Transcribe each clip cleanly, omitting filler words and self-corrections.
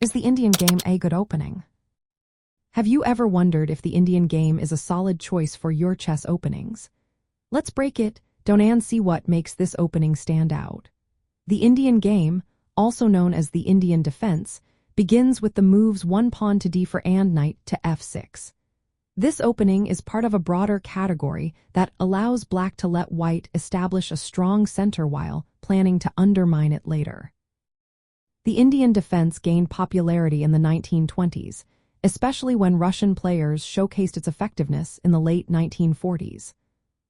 Is the Indian game a good opening? Have you ever wondered if the Indian game is a solid choice for your chess openings? Let's break it down and see what makes this opening stand out. The Indian game, also known as the Indian defense, begins with the moves one pawn to d4 and knight to f6. This opening is part of a broader category that allows black to let white establish a strong center while planning to undermine it later. The Indian defense gained popularity in the 1920s, especially when Russian players showcased its effectiveness in the late 1940s.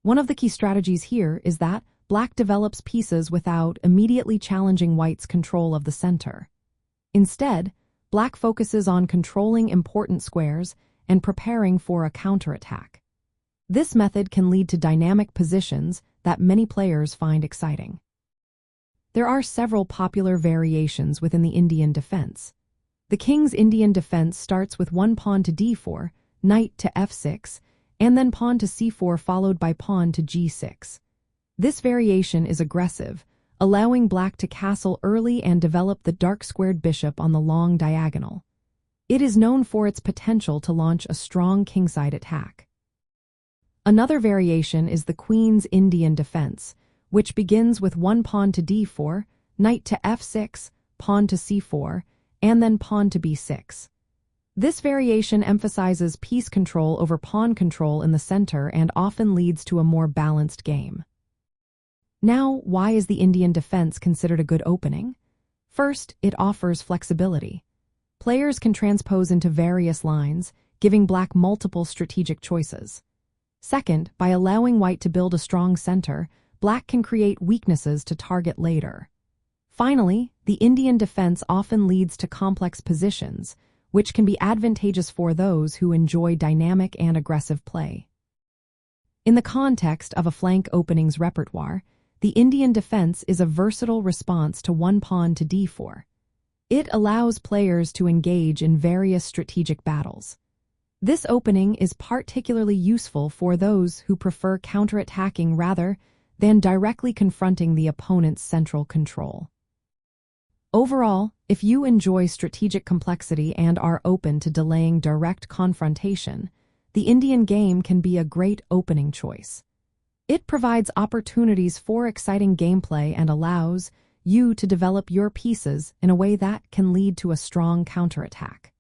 One of the key strategies here is that black develops pieces without immediately challenging white's control of the center. Instead, black focuses on controlling important squares and preparing for a counterattack. This method can lead to dynamic positions that many players find exciting. There are several popular variations within the Indian defense. The king's Indian defense starts with one pawn to d4, knight to f6, and then pawn to c4 followed by pawn to g6. This variation is aggressive, allowing black to castle early and develop the dark-squared bishop on the long diagonal. It is known for its potential to launch a strong kingside attack. Another variation is the queen's Indian defense, which begins with one pawn to d4, knight to f6, pawn to c4, and then pawn to b6. This variation emphasizes piece control over pawn control in the center and often leads to a more balanced game. Now, why is the Indian defense considered a good opening? First, it offers flexibility. Players can transpose into various lines, giving black multiple strategic choices. Second, by allowing white to build a strong center, black can create weaknesses to target later. Finally, the Indian defense often leads to complex positions, which can be advantageous for those who enjoy dynamic and aggressive play. In the context of a flank openings repertoire, the Indian defense is a versatile response to one pawn to d4. It allows players to engage in various strategic battles. This opening is particularly useful for those who prefer counterattacking rather than directly confronting the opponent's central control. Overall, if you enjoy strategic complexity and are open to delaying direct confrontation, the Indian game can be a great opening choice. It provides opportunities for exciting gameplay and allows you to develop your pieces in a way that can lead to a strong counterattack.